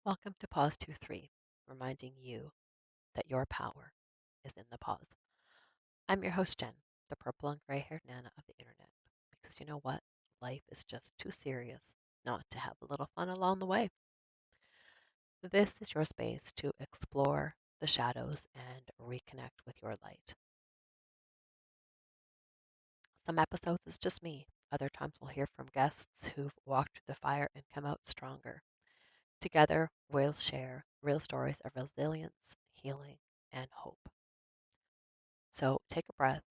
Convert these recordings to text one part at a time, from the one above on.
Welcome to Pause 2-3, reminding you that your power is in the pause. I'm your host, Jen, the purple and gray haired Nana of the internet. Because you know what? Life is just too serious not to have a little fun along the way. This is your space to explore the shadows and reconnect with your light. Some episodes it's just me. Other times we'll hear from guests who've walked through the fire and come out stronger. Together, we'll share real stories of resilience, healing, and hope. So take a breath,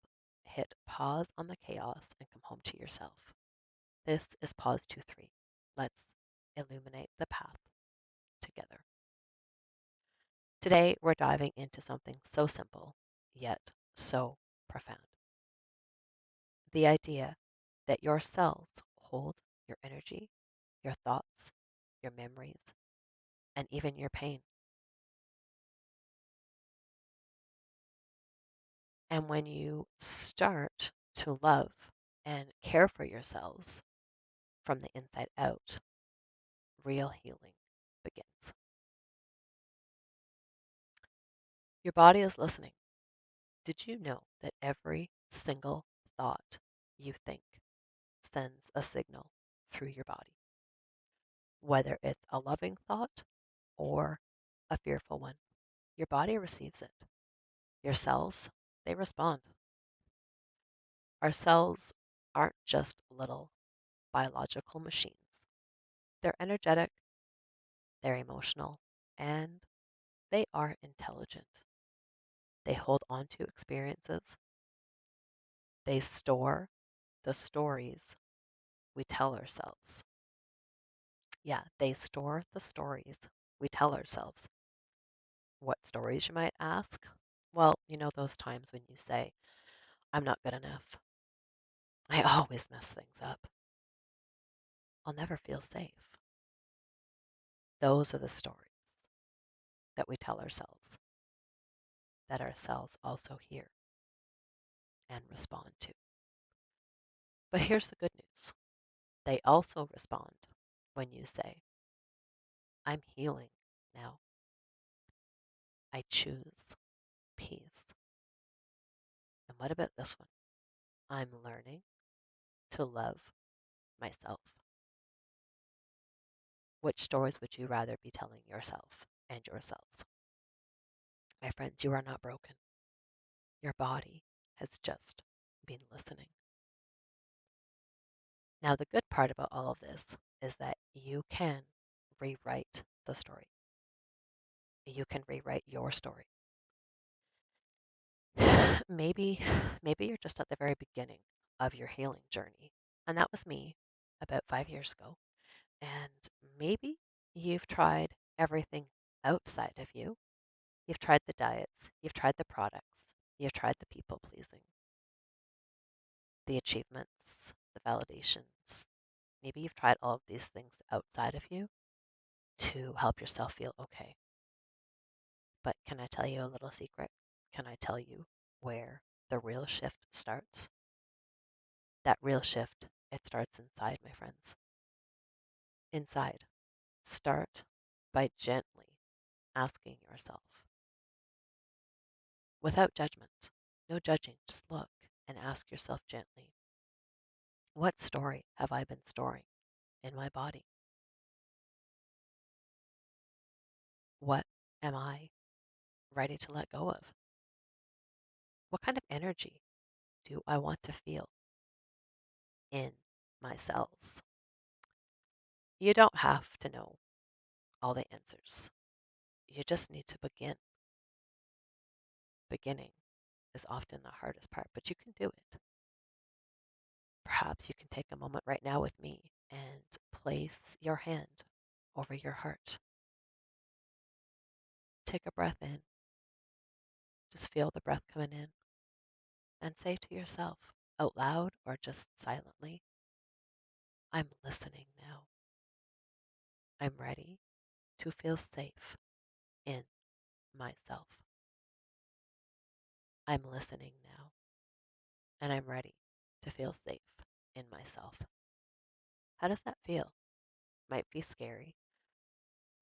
hit pause on the chaos, and come home to yourself. This is Pause 2-3. Let's illuminate the path together. Today, we're diving into something so simple, yet so profound. The idea that your cells hold your energy, your thoughts, your memories, and even your pain. And when you start to love and care for yourselves from the inside out, real healing begins. Your body is listening. Did you know that every single thought you think sends a signal through your body? Whether it's a loving thought or a fearful one, your body receives it. Your cells, they respond. Our cells aren't just little biological machines. They're energetic, they're emotional, and they are intelligent. They hold on to experiences. They store the stories we tell ourselves. Yeah, they store the stories we tell ourselves. What stories, you might ask? Well, you know those times when you say, I'm not good enough. I always mess things up. I'll never feel safe. Those are the stories that we tell ourselves, that our cells also hear and respond to. But here's the good news, they also respond when you say, I'm healing now. I choose peace. And what about this one? I'm learning to love myself. Which stories would you rather be telling yourself and yourselves? My friends, you are not broken. Your body has just been listening. Now, the good part about all of this is that you can rewrite the story. You can rewrite your story. Maybe, maybe you're just at the very beginning of your healing journey. And that was me about 5 years ago. And maybe you've tried everything outside of you. You've tried the diets, you've tried the products, you've tried the people pleasing, the achievements, the validations. Maybe you've tried all of these things outside of you to help yourself feel okay. But can I tell you a little secret? Can I tell you where the real shift starts? That real shift, it starts inside, my friends. Inside. Start by gently asking yourself, without judgment, no judging, just look and ask yourself gently, what story have I been storing in my body? What am I ready to let go of? What kind of energy do I want to feel in my cells? You don't have to know all the answers. You just need to begin. Beginning is often the hardest part, but you can do it. Perhaps you can take a moment right now with me and place your hand over your heart. Take a breath in. Just feel the breath coming in and say to yourself out loud or just silently, I'm listening now. I'm ready to feel safe in myself. I'm listening now and I'm ready to feel safe in myself. How does that feel? Might be scary,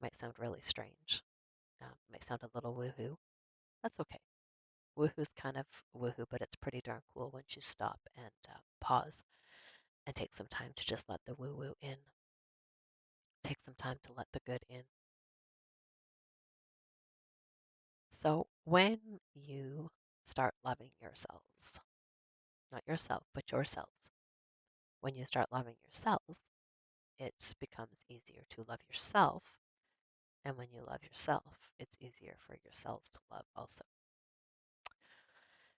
Might sound really strange. Might sound a little woohoo. That's okay. Woohoo's kind of woohoo, but it's pretty darn cool once you stop and pause and take some time to just let the woo woo in. Take some time to let the good in. So when you start loving yourselves, not yourself, but yourselves, when you start loving yourselves, it becomes easier to love yourself. And when you love yourself, it's easier for yourselves to love also.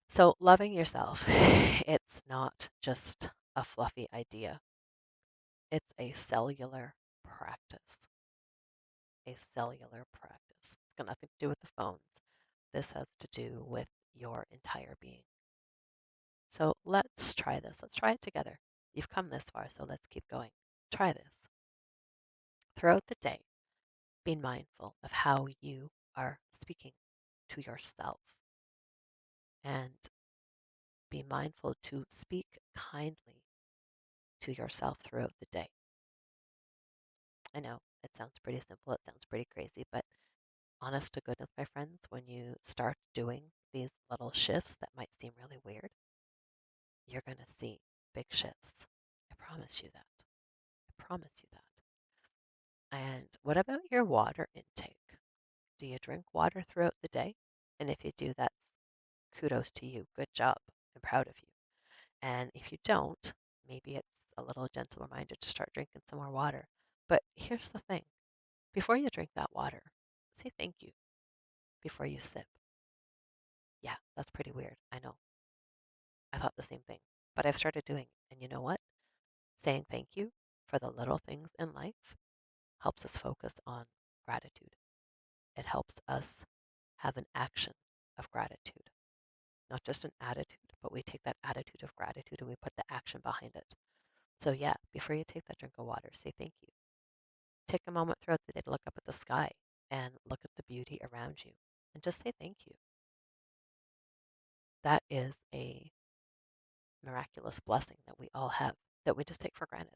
So, loving yourself, it's not just a fluffy idea, it's a cellular practice. A cellular practice. It's got nothing to do with the phones. This has to do with your entire being. So, let's try this. Let's try it together. You've come this far, so let's keep going. Try this. Throughout the day, be mindful of how you are speaking to yourself and be mindful to speak kindly to yourself throughout the day. I know it sounds pretty simple, it sounds pretty crazy, but honest to goodness, my friends, when you start doing these little shifts that might seem really weird, you're going to see big shifts. I promise you that. I promise you that. And what about your water intake? Do you drink water throughout the day? And if you do, that's kudos to you. Good job. I'm proud of you. And if you don't, maybe it's a little gentle reminder to start drinking some more water. But here's the thing before you drink that water, say thank you before you sip. Yeah, that's pretty weird. I know. I thought the same thing. But I've started doing it. And you know what? Saying thank you for the little things in life helps us focus on gratitude. It helps us have an action of gratitude, not just an attitude, but we take that attitude of gratitude and we put the action behind it. So, yeah, before you take that drink of water, say thank you. Take a moment throughout the day to look up at the sky and look at the beauty around you and just say thank you. That is a miraculous blessing that we all have that we just take for granted.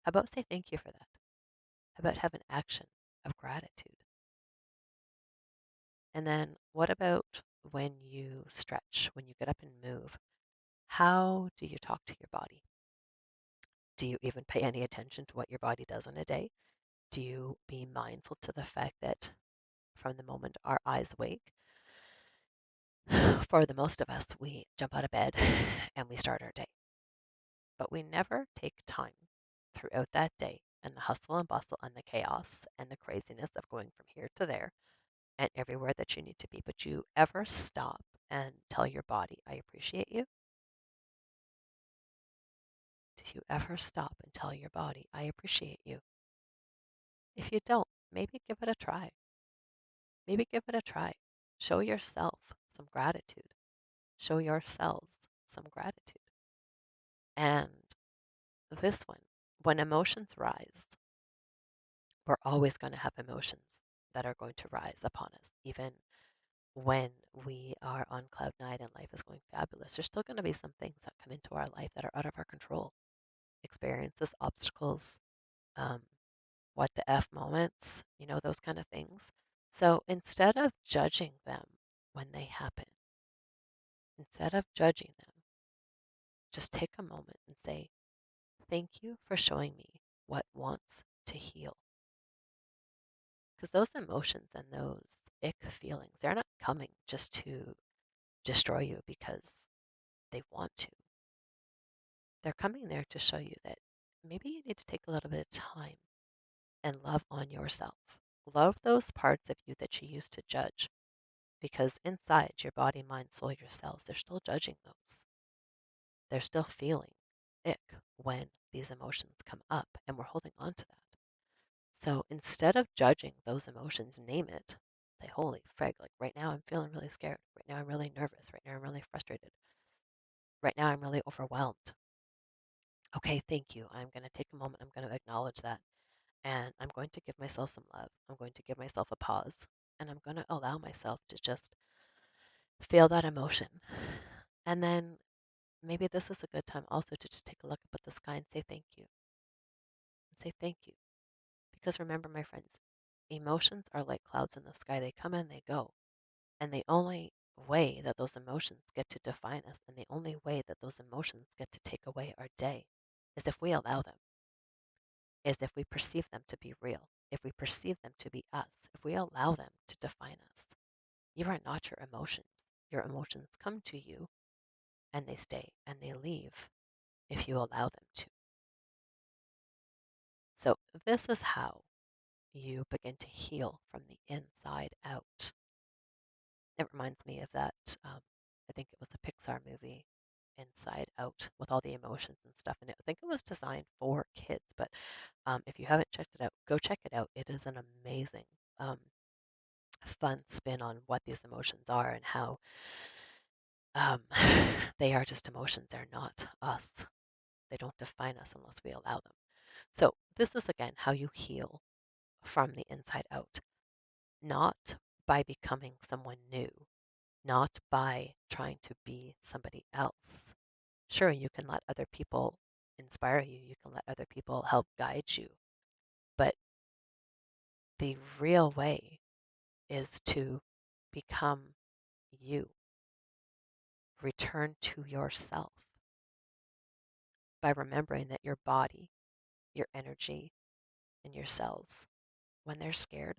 How about say thank you for that? How about have an action of gratitude? And then what about when you stretch, when you get up and move? How do you talk to your body? Do you even pay any attention to what your body does in a day? Do you be mindful to the fact that from the moment our eyes wake, for the most of us, we jump out of bed and we start our day. But we never take time throughout that day and the hustle and bustle and the chaos and the craziness of going from here to there and everywhere that you need to be. But you ever stop and tell your body, I appreciate you? Do you ever stop and tell your body, I appreciate you? If you don't, maybe give it a try. Maybe give it a try. Show yourself some gratitude. Show yourselves some gratitude. And this one, when emotions rise, we're always going to have emotions that are going to rise upon us, even when we are on cloud nine and life is going fabulous. There's still going to be some things that come into our life that are out of our control. Experiences, obstacles, um, what the F moments, those kind of things. So instead of judging them when they happen, instead of judging them, just take a moment and say, thank you for showing me what wants to heal. Because those emotions and those ick feelings, they're not coming just to destroy you because they want to. They're coming there to show you that maybe you need to take a little bit of time and love on yourself. Love those parts of you that you used to judge because inside your body, mind, soul, your cells, they're still judging those. They're still feeling ick when these emotions come up and we're holding on to that. So instead of judging those emotions, name it. Say, holy frig, like right now I'm feeling really scared. Right now I'm really nervous. Right now I'm really frustrated. Right now I'm really overwhelmed. Okay, thank you. I'm going to take a moment. I'm going to acknowledge that. And I'm going to give myself some love. I'm going to give myself a pause. And I'm going to allow myself to just feel that emotion. And then maybe this is a good time also to just take a look up at the sky and say thank you. And say thank you. Because remember, my friends, emotions are like clouds in the sky. They come and they go. And the only way that those emotions get to define us and the only way that those emotions get to take away our day is if we allow them, is if we perceive them to be real, if we perceive them to be us, if we allow them to define us. You are not your emotions. Your emotions come to you and they stay and they leave if you allow them to. So, this is how you begin to heal from the inside out. It reminds me of that, I think it was a Pixar movie, Inside Out, with all the emotions and stuff in it. I think it was designed for kids, but if you haven't checked it out, go check it out. It is an amazing, um, fun spin on what these emotions are and how um, they are just emotions. They're not us. They don't define us unless we allow them. So, this is again how you heal from the inside out, not by becoming someone new, not by trying to be somebody else. Sure, you can let other people inspire you, you can let other people help guide you, but the real way is to become you, return to yourself by remembering that your body, your energy, and your cells, when they're scared,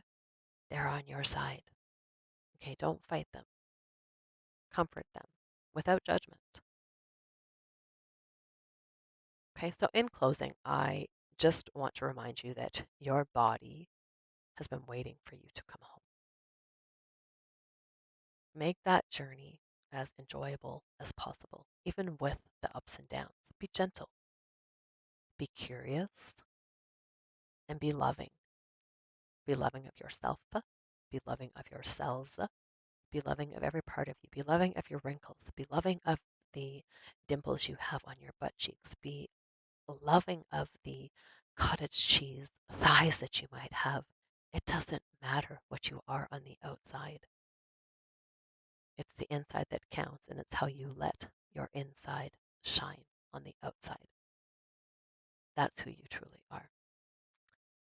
they're on your side. Okay, don't fight them, comfort them without judgment. Okay, so in closing, I just want to remind you that your body has been waiting for you to come home. Make that journey as enjoyable as possible, even with the ups and downs. Be gentle, be curious, and be loving. Be loving of yourself, be loving of yourselves, be loving of every part of you, be loving of your wrinkles, be loving of the dimples you have on your butt cheeks, be loving of the cottage cheese thighs that you might have. It doesn't matter what you are on the outside. It's the inside that counts, and it's how you let your inside shine on the outside. That's who you truly are.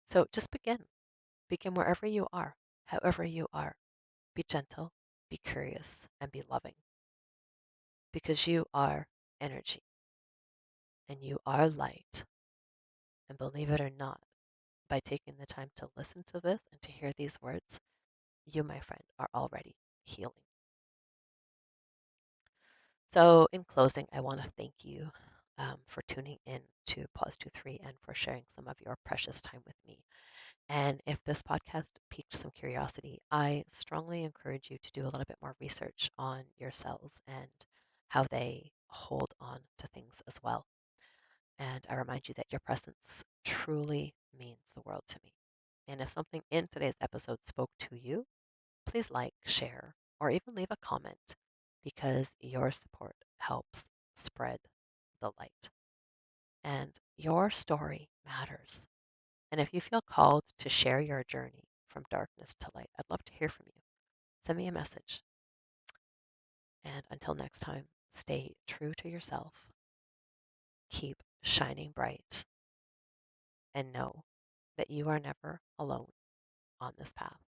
So just begin. Begin wherever you are, however you are. Be gentle, be curious, and be loving. Because you are energy and you are light. And believe it or not, by taking the time to listen to this and to hear these words, you, my friend, are already healing. So, in closing, I want to thank you for tuning in to Pause 23 and for sharing some of your precious time with me. And if this podcast piqued some curiosity, I strongly encourage you to do a little bit more research on your cells and how they hold on to things as well. And I remind you that your presence truly means the world to me. And if something in today's episode spoke to you, please like, share, or even leave a comment because your support helps spread the light. And your story matters. And if you feel called to share your journey from darkness to light, I'd love to hear from you. Send me a message. And until next time, stay true to yourself, keep shining bright, and know that you are never alone on this path.